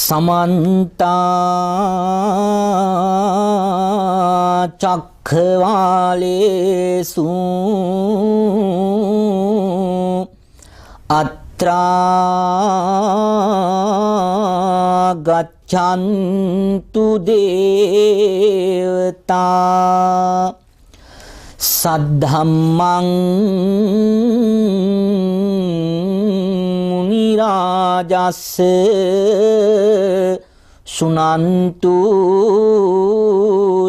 Samanta Chakkhvalesu Atra Gacchantu Devata Saddhammang Munirajase Sunantu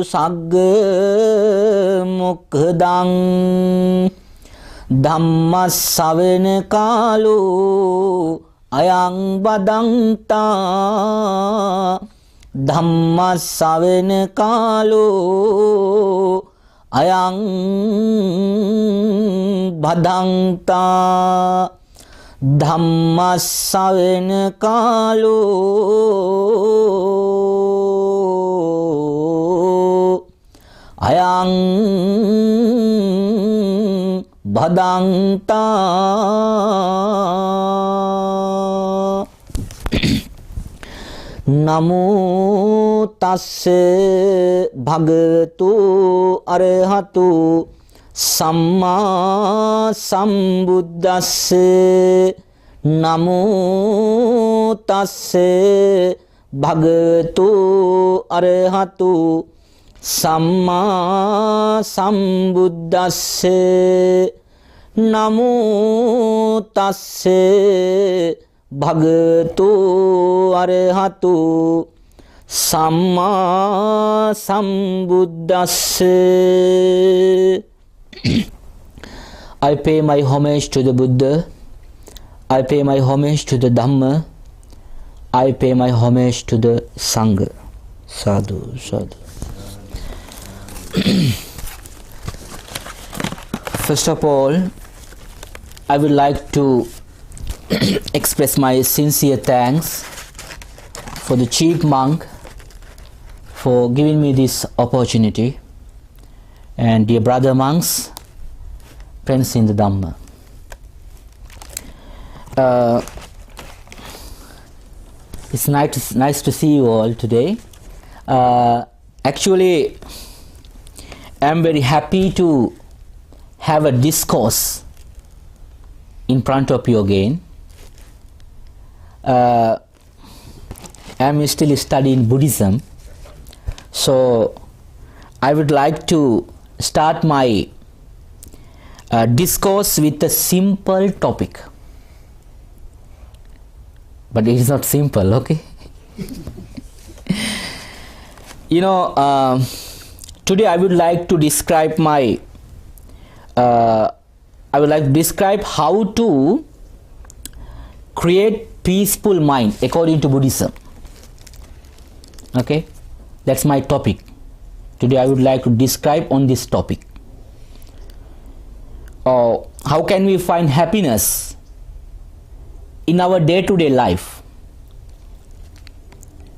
Sagga Mukhdang Dhamma Savena Kalu Ayang Badanta Dhamma Savena Kalu Ayang Badanta Dhamma Savena Kalu Ayang Badanta Namo Tasse Bhagavatu Arahatu Samma Sambuddhasse Namo Tasse Bhagavatu Arahatu Samma Sambuddhasse Namo Tasse Bhagavatu Arahatu Samma Sambuddhasse. I pay my homage to the Buddha. I pay my homage to the Dhamma. I pay my homage to the Sangha. Sadhu, sadhu. First of all, I would like to express my sincere thanks for the chief monk for giving me this opportunity, and dear brother monks, friends in the Dhamma. It's nice to see you all today. Actually, I'm very happy to have a discourse in front of you again. I'm still studying Buddhism, so I would like to start my discourse with a simple topic, but it is not simple, okay? Today I would like to describe how to create peaceful mind according to Buddhism. Okay, that's my topic. Today I would like to describe on this topic. How can we find happiness in our day-to-day life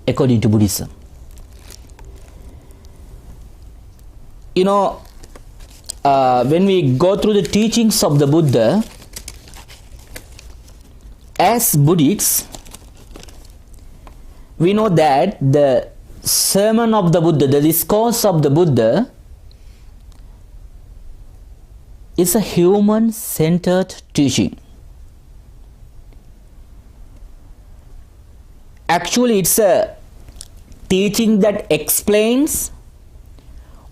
according to Buddhism? When we go through the teachings of the Buddha, as Buddhists, we know that the sermon of the Buddha, the discourse of the Buddha, is a human-centered teaching. Actually, it's a teaching that explains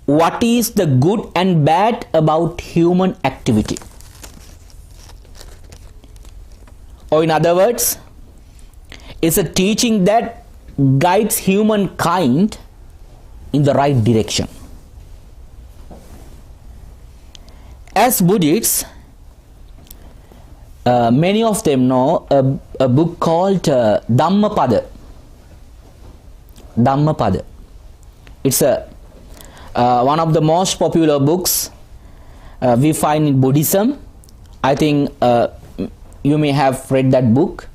what is the good and bad about human activity. Or in other words, it's a teaching that guides humankind in the right direction. As Buddhists, many of them know a book called Dhammapada. Dhammapada. It's one of the most popular books we find in Buddhism. I think you may have read that book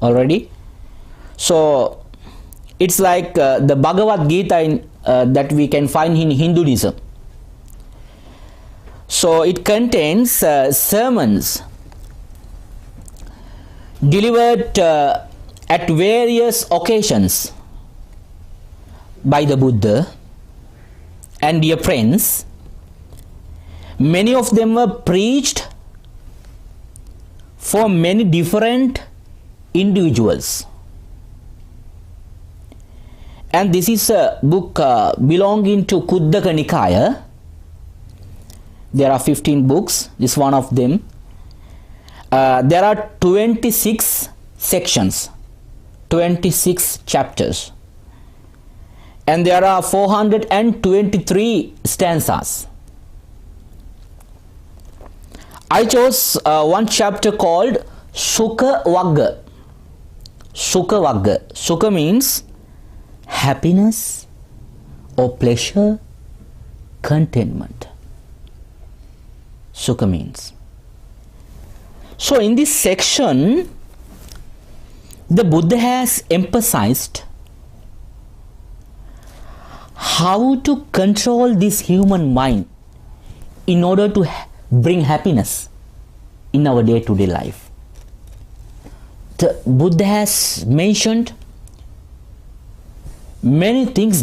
already. So it's like the Bhagavad Gita that we can find in Hinduism. So it contains sermons delivered at various occasions by the Buddha. And dear friends, many of them were preached for many different individuals. And this is a book belonging to Kuddaka Nikaya. There are 15 books. This is one of them. There are 26 sections, 26 chapters. And there are 423 stanzas. I chose one chapter called Sukha Vagga. Sukha Vagga. Sukha means happiness or pleasure, contentment. Sukha means. So in this section, the Buddha has emphasized how to control this human mind in order to bring happiness in our day-to-day life. The Buddha has mentioned many things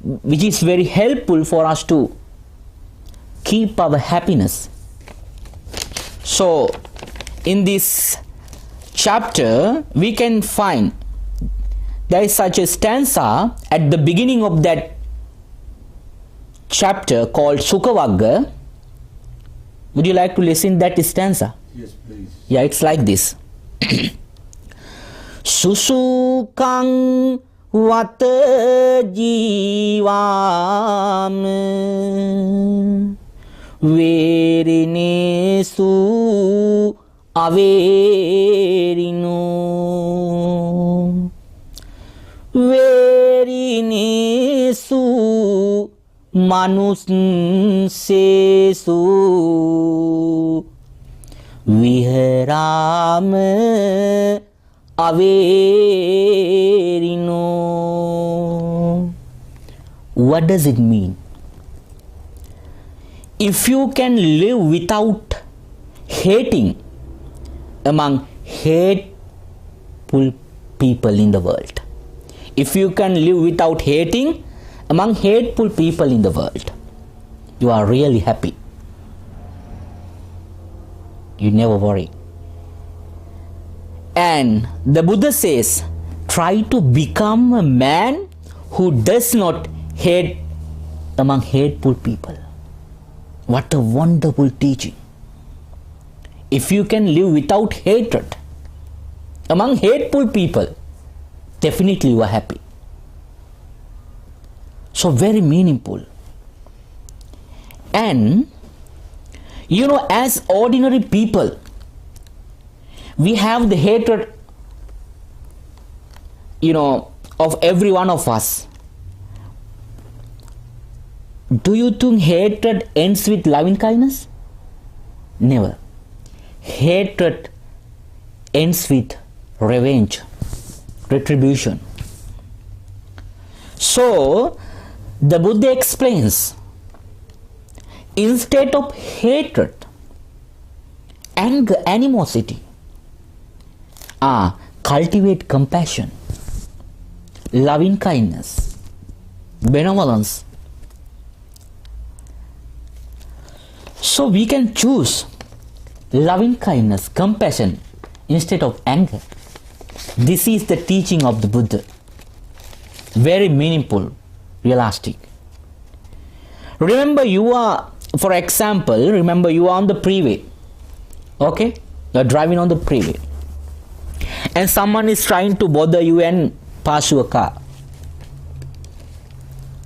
which is very helpful for us to keep our happiness. So in this chapter we can find there is such a stanza at the beginning of that chapter called Sukha Vagga. Would you like to listen that stanza? Yes, please. Yeah, it's like this. Susukang vata jivam verinesu averino verinesu manussesu viharam averino. What does it mean? If you can live without hating among hateful people in the world, if you can live without hating among hateful people in the world, you are really happy. You never worry. And the Buddha says, try to become a man who does not hate among hateful people. What a wonderful teaching. If you can live without hatred among hateful people, definitely you are happy. So very meaningful. And you know, as ordinary people, we have the hatred, you know, of every one of us. Do you think hatred ends with loving kindness? Never. Hatred ends with revenge, retribution. So, the Buddha explains, instead of hatred, anger, animosity, cultivate compassion, loving kindness, benevolence. So we can choose loving kindness, compassion instead of anger. This is the teaching of the Buddha. Very meaningful, realistic. Remember, you are, for example, remember you are on the freeway. Okay? You are driving on the freeway. And someone is trying to bother you and pass you a car.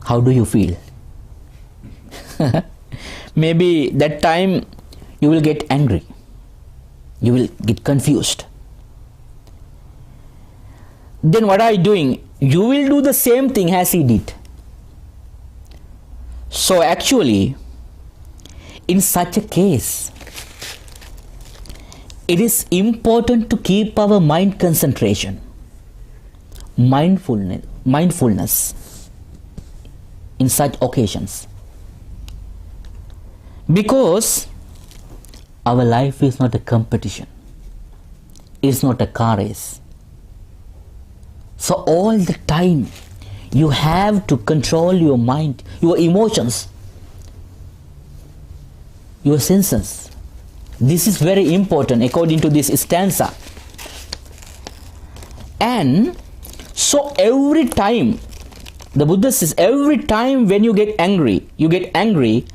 How do you feel? Maybe that time you will get angry. You will get confused. Then what are you doing? You will do the same thing as he did. So actually, in such a case, it is important to keep our mind concentration, mindfulness in such occasions. Because our life is not a competition. It is not a car race. So all the time you have to control your mind, your emotions, your senses. This is very important according to this stanza. And so every time, the Buddha says, every time when you get angry,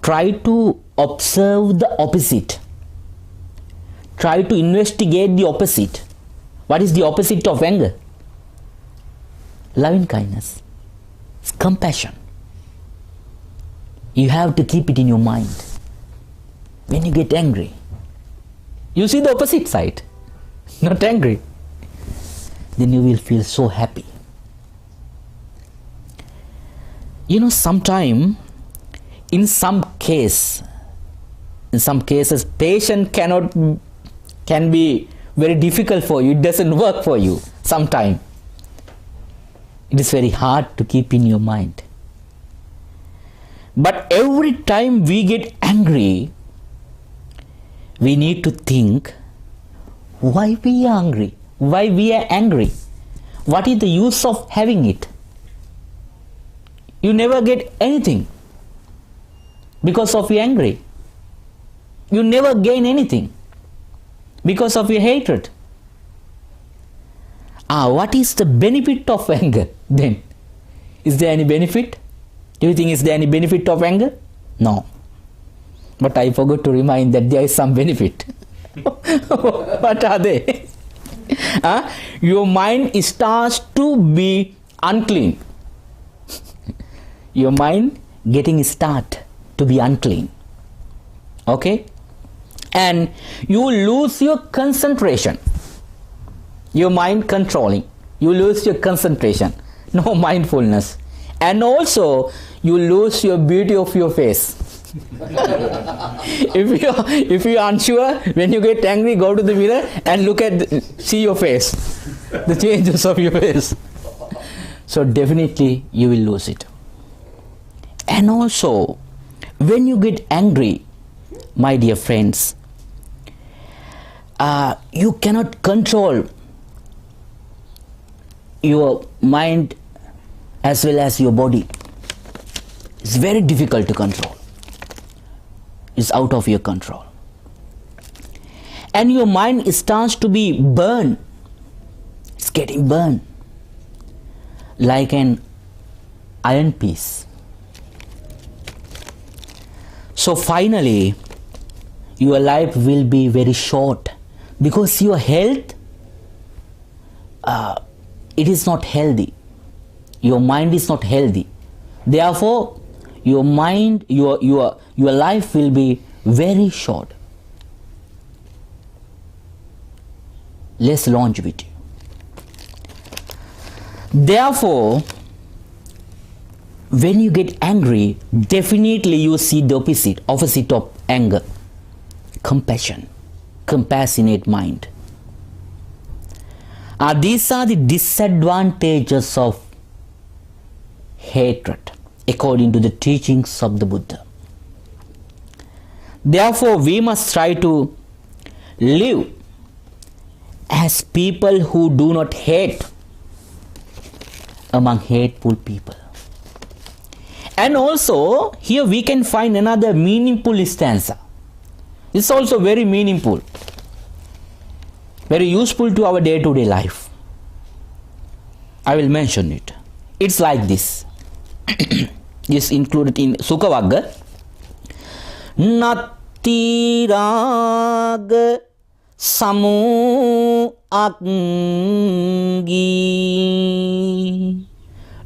try to observe the opposite. Try to investigate the opposite. What is the opposite of anger? Loving kindness, compassion. You have to keep it in your mind. When you get angry, you see the opposite side, not angry. Then you will feel so happy. You know, sometime, in some cases, patience can be very difficult for you. It doesn't work for you sometime. It is very hard to keep in your mind. But every time we get angry, we need to think why we are angry. Why we are angry? What is the use of having it? You never get anything because of your angry. You never gain anything because of your hatred. What is the benefit of anger then? Is there any benefit? Do you think is there any benefit of anger? No. But I forgot to remind that there is some benefit. What are they? Your mind starts to be unclean. Your mind getting start to be unclean. Okay? And you lose your concentration. Your mind controlling. You lose your concentration. No mindfulness. And also you lose your beauty of your face. If you are unsure, when you get angry, go to the mirror and see your face, the changes of your face. So definitely you will lose it. And also, when you get angry, my dear friends, you cannot control your mind as well as your body. It's very difficult to control. It's out of your control. And your mind starts to be burned. It's getting burned like an iron piece. So finally, your life will be very short because your health, it is not healthy. Your mind is not healthy. Therefore, your mind, your life will be very short. Less longevity. Therefore, when you get angry, definitely you see the opposite of anger. Compassion, compassionate mind. These are the disadvantages of hatred, according to the teachings of the Buddha. Therefore, we must try to live as people who do not hate among hateful people. And also, here we can find another meaningful stanza. It's also very meaningful, very useful to our day-to-day life. I will mention it. It's like this. Is included in Sukhavagga. Natti raga samu akgi.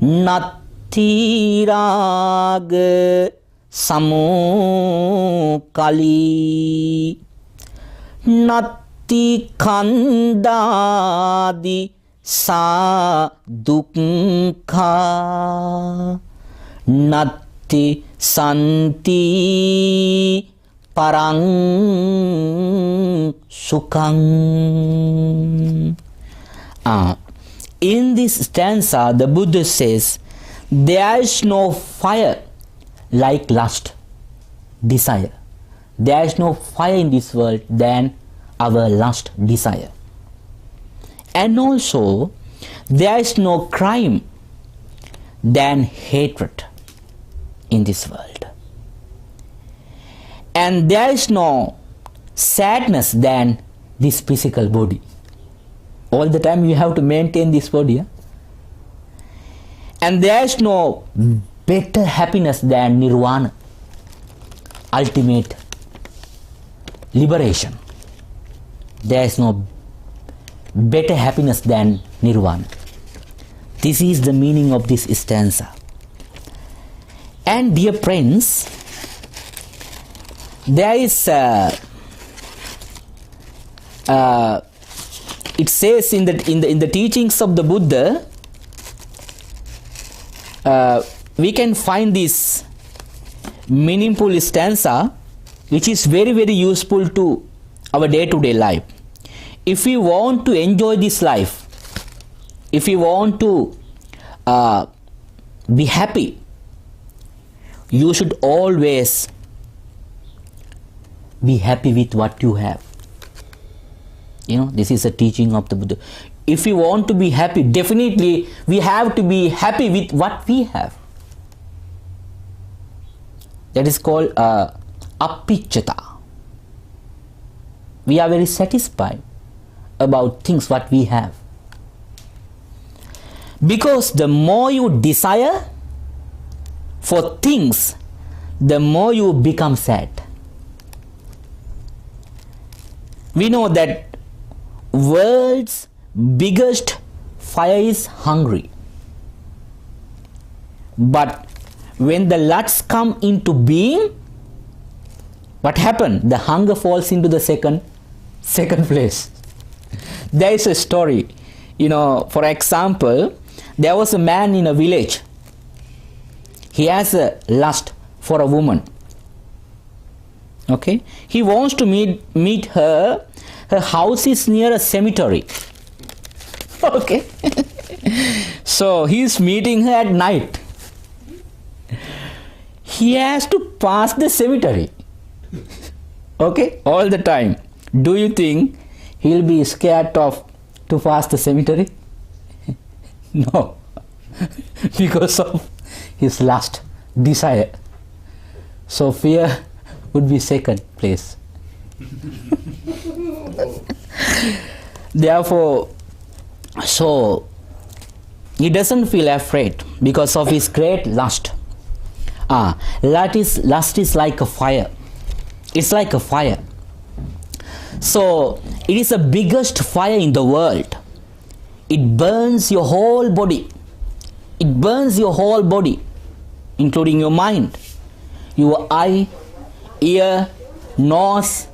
Natti raga samu kali. Natti khandadi sa dukkha. Natti santi parang sukhang. In this stanza, the Buddha says, there is no fire like lust, desire. There is no fire in this world than our lust, desire. And also, there is no crime than hatred in this world. And there is no sadness than this physical body. All the time you have to maintain this body. Yeah? And there is no better happiness than nirvana, ultimate liberation. There is no better happiness than nirvana. This is the meaning of this stanza. And dear friends, there is it says in the teachings of the Buddha, we can find this meaningful stanza which is very, very useful to our day-to-day life. If we want to enjoy this life, if we want to be happy, you should always be happy with what you have. You know, this is a teaching of the Buddha. If we want to be happy, definitely we have to be happy with what we have. That is called apicchata. We are very satisfied about things what we have. Because the more you desire for things, the more you become sad. We know that world's biggest fire is hungry. But when the lusts come into being, what happened? The hunger falls into the second place. There is a story, you know, for example, there was a man in a village. He has a lust for a woman. Okay, he wants to meet her. Her house is near a cemetery. Okay, so he is meeting her at night. He has to pass the cemetery. Okay, all the time. Do you think he'll be scared of to pass the cemetery? No, because of his lust, desire. So fear would be second place. Therefore, so he doesn't feel afraid because of his great lust. Lust is like a fire. It's like a fire. So it is the biggest fire in the world. It burns your whole body. It burns your whole body, including your mind, your eye, ear, nose,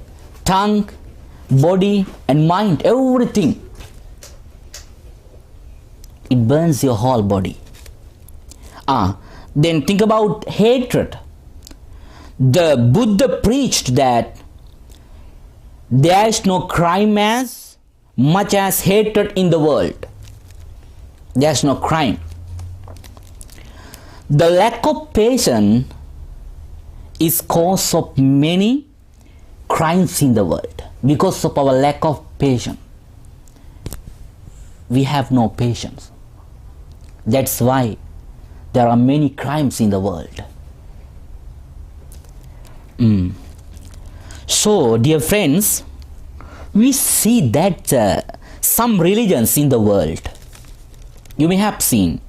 tongue, body and mind, everything. It burns your whole body. Then think about hatred. The Buddha preached that there is no crime as much as hatred in the world. There is no crime. The lack of patience is cause of many crimes in the world. Because of our lack of patience, we have no patience. That's why there are many crimes in the world. So, dear friends, we see that some religions in the world, you may have seen,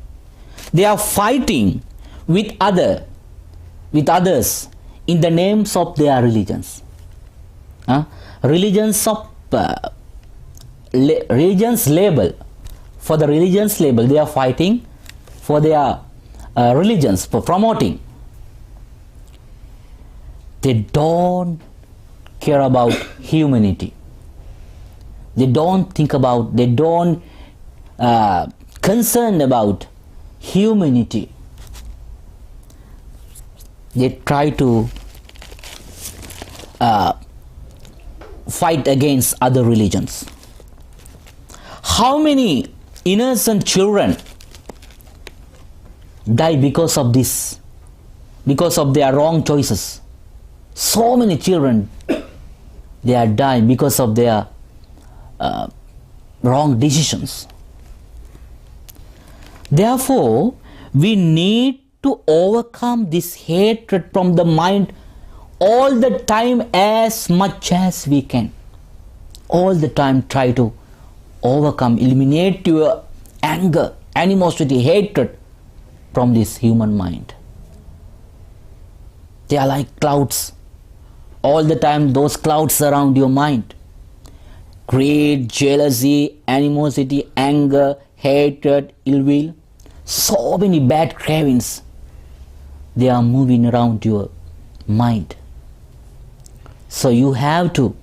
they are fighting with others in the names of their religions. Religions label, for the religions label, they are fighting for their religions, for promoting. They don't care about humanity. They don't think about, they don't concern about humanity. They try to fight against other religions. How many innocent children die because of this, because of their wrong choices? So many children, they are dying because of their wrong decisions. Therefore, we need to overcome this hatred from the mind all the time as much as we can. All the time try to overcome, eliminate your anger, animosity, hatred from this human mind. They are like clouds. All the time those clouds surround your mind. Greed, jealousy, animosity, anger, hatred, ill will. So many bad cravings. They are moving around your mind. So you have to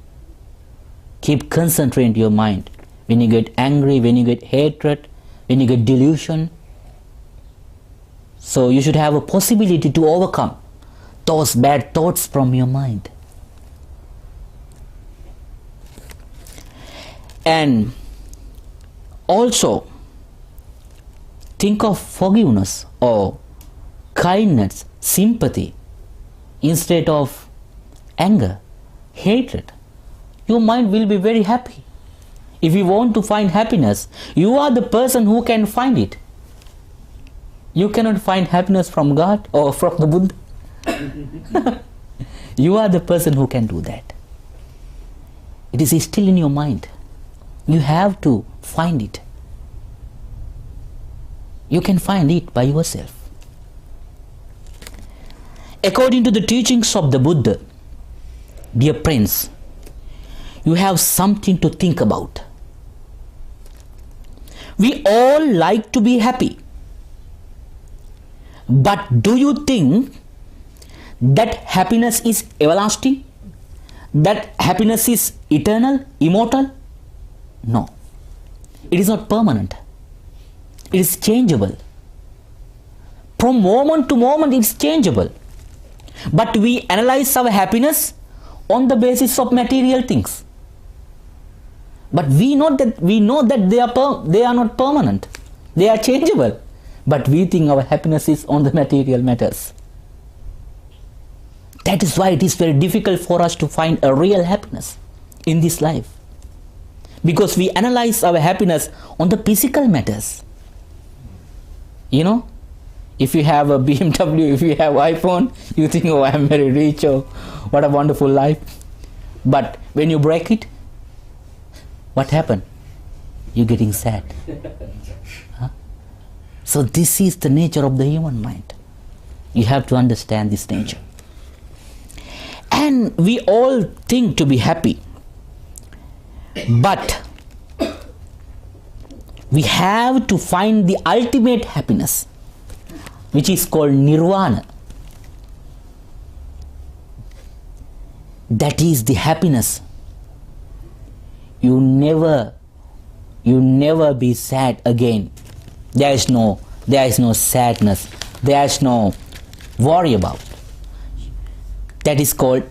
keep concentrating your mind. When you get angry, when you get hatred, when you get delusion. So you should have a possibility to overcome those bad thoughts from your mind. And also think of forgiveness or kindness, sympathy instead of anger, hatred. Your mind will be very happy. If you want to find happiness, you are the person who can find it. You cannot find happiness from God or from the Buddha. You are the person who can do that. It is still in your mind. You have to find it. You can find it by yourself. According to the teachings of the Buddha, dear friends, you have something to think about. We all like to be happy. But do you think that happiness is everlasting? That happiness is eternal, immortal? No. It is not permanent. It is changeable. From moment to moment it is changeable. But we analyze our happiness on the basis of material things. But we know that they are not permanent. They are changeable. But we think our happiness is on the material matters. That is why it is very difficult for us to find a real happiness in this life. Because we analyze our happiness on the physical matters. You know, if you have a BMW, if you have iPhone, you think, oh, I am very rich, oh, what a wonderful life. But when you break it, what happened? You're getting sad. Huh? So this is the nature of the human mind. You have to understand this nature. And we all think to be happy. But we have to find the ultimate happiness, which is called nirvana. That is the happiness. You never be sad again. There is no sadness. There is no worry about. That is called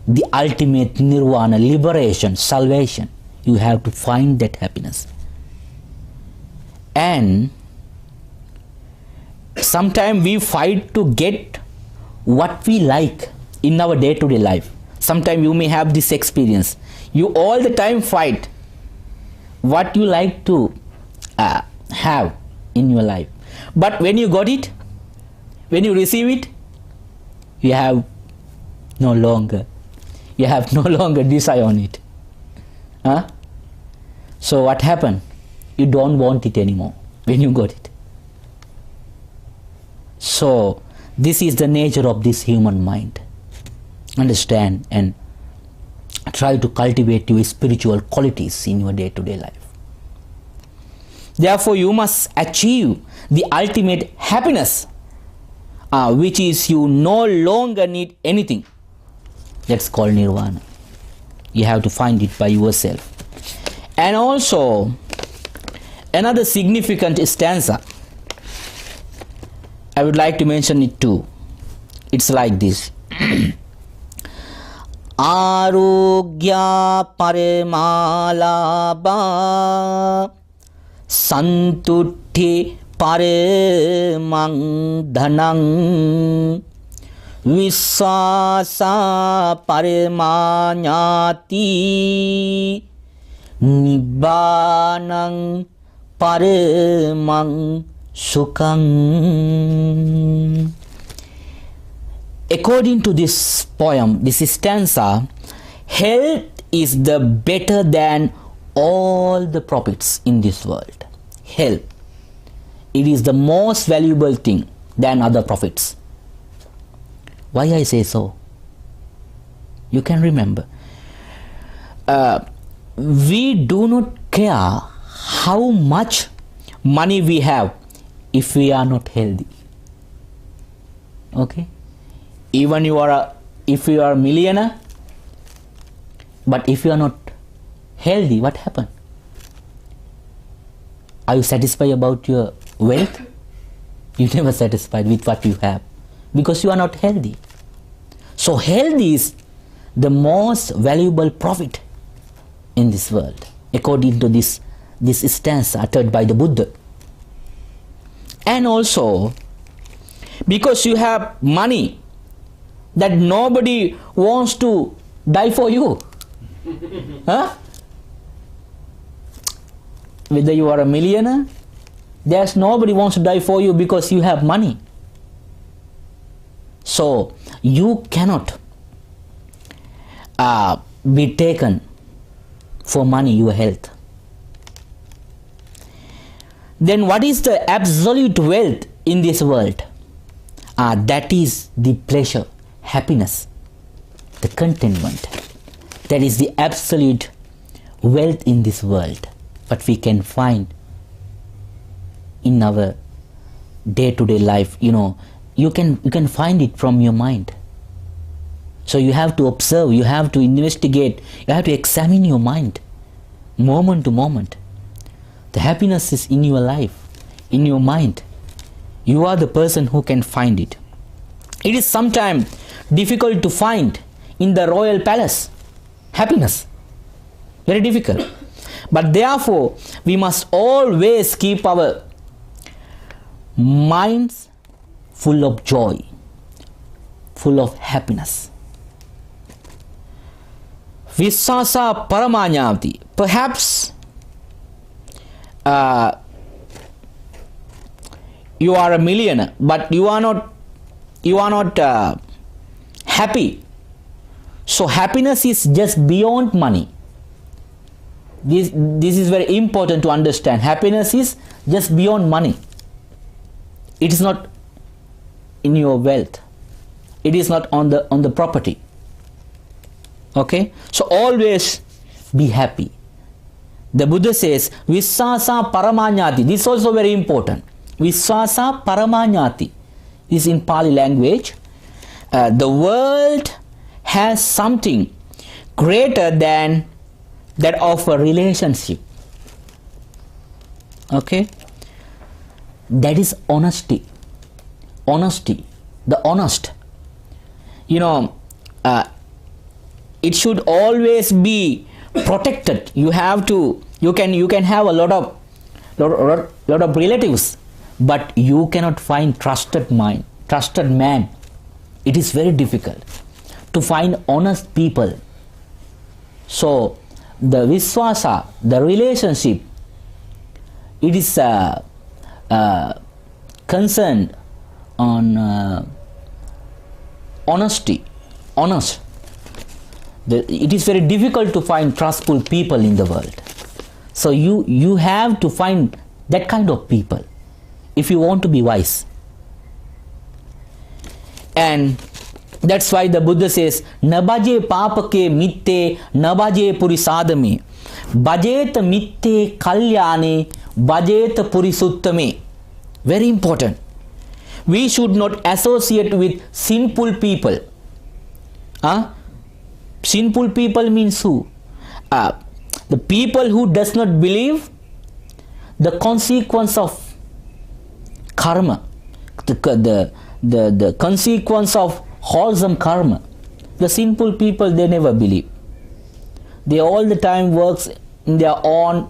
the ultimate nirvana, liberation, salvation. You have to find that happiness. And sometimes we fight to get what we like in our day-to-day life. Sometimes you may have this experience. You all the time fight what you like to have in your life. But when you got it, when you receive it, you have no longer desire on it. Huh? So what happened? You don't want it anymore when you got it. So this is the nature of this human mind. Understand and try to cultivate your spiritual qualities in your day-to-day life. Therefore, you must achieve the ultimate happiness, which is you no longer need anything. That's called nirvana. You have to find it by yourself. And also, another significant stanza, I would like to mention it too. It's like this. Arogya paremalabha santutti paremang dhanang vissasa paremanyati nibbanang paremang Sukhang. According to this poem, this stanza, health is the better than all the profits in this world. Health. It is the most valuable thing than other profits. Why I say so? You can remember. We do not care how much money we have if we are not healthy. Okay? Even if you are a millionaire, but if you are not healthy, what happens? Are you satisfied about your wealth? You never satisfied with what you have because you are not healthy. So health is the most valuable profit in this world, according to this stanza uttered by the Buddha. And also, because you have money, that nobody wants to die for you. Huh? Whether you are a millionaire, there's nobody wants to die for you because you have money. So you cannot be taken for money, your health. Then what is the absolute wealth in this world? That is the pleasure, happiness, the contentment. That is the absolute wealth in this world. But we can find in our day-to-day life, you can find it from your mind. So you have to observe, you have to investigate, you have to examine your mind, moment to moment. The happiness is in your life, in your mind. You are the person who can find it. It is sometimes difficult to find in the royal palace happiness. Very difficult. But therefore, we must always keep our minds full of joy, full of happiness. Vissasa paramanyavati. Perhaps you are a millionaire, but you are not happy. So happiness is just beyond money. This is very important to understand. Happiness is just beyond money. It is not in your wealth. It is not on the property. Okay? So always be happy. The Buddha says, Vissasa paramanyati. This is also very important. Vissasa paramanyati. This is in Pali language. The world has something greater than that of a relationship. Okay? That is honesty. Honesty. The honest. It should always be protected. You can have a lot of relatives, but you cannot find trusted man. It is very difficult to find honest people. So the Visswasa, the relationship, it is concerned on honesty, honest. It is very difficult to find trustful people in the world. So you have to find that kind of people if you want to be wise. And that's why the Buddha says, Nabaje papake mitte, nabaje purisadame, bajeta mitte kalyane, bajeta purisuttame. Very important. We should not associate with sinful people. Sinful people means who? The people who does not believe the consequence of karma, the consequence of wholesome karma. The sinful people, they never believe. They all the time works in their own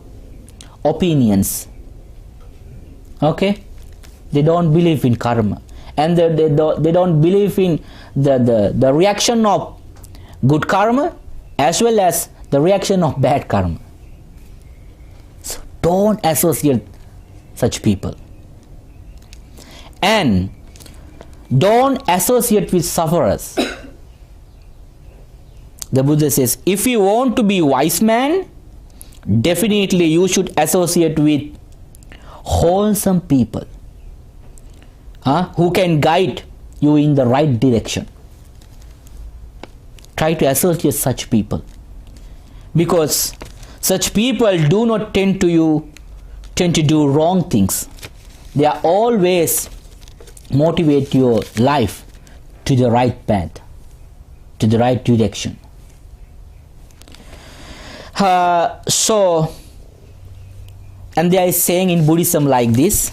opinions. Okay? They don't believe in karma, and they don't believe in the reaction of good karma as well as the reaction of bad karma. So don't associate such people. and don't associate with sufferers. The Buddha says, if you want to be wise man, definitely you should associate with wholesome people who can guide you in the right direction. Try to associate such people, because such people do not tend to do wrong things. They are always motivate your life to the right path, to the right direction. And there is saying in Buddhism like this: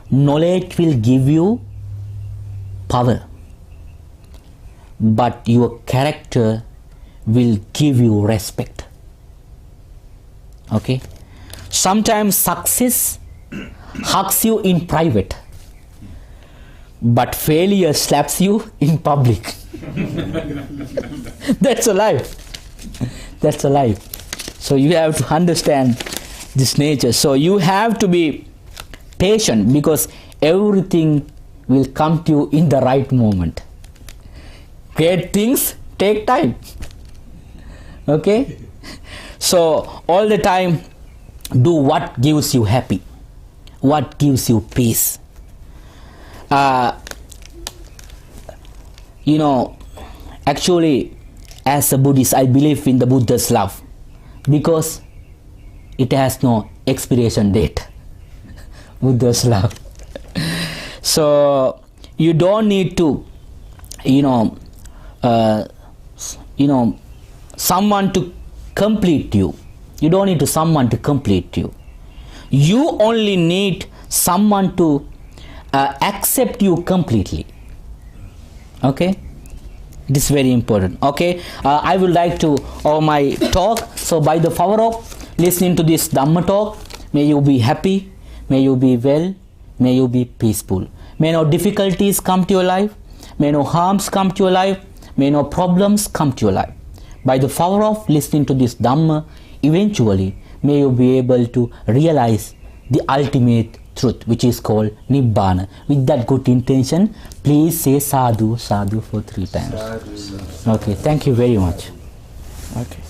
knowledge will give you power, but your character will give you respect. Okay? Sometimes success hugs you in private, but failure slaps you in public. That's a life. That's a life. So you have to understand this nature. So you have to be patient, because everything will come to you in the right moment. Great things take time. Okay? So all the time do what gives you happy, what gives you peace. Actually, as a Buddhist, I believe in the Buddha's love, because it has no expiration date. Buddha's love. So you don't need to, someone to complete you. You don't need someone to complete you. You only need someone to accept you completely. Okay? It is very important. Okay? I would like to over my talk. So by the power of listening to this Dhamma talk, may you be happy, may you be well, may you be peaceful. May no difficulties come to your life, may no harms come to your life, may no problems come to your life. By the power of listening to this Dhamma, eventually may you be able to realize the ultimate truth, which is called Nibbana. With that good intention, please say sadhu, sadhu for 3 times. Sadhu. Okay, thank you very much. Okay.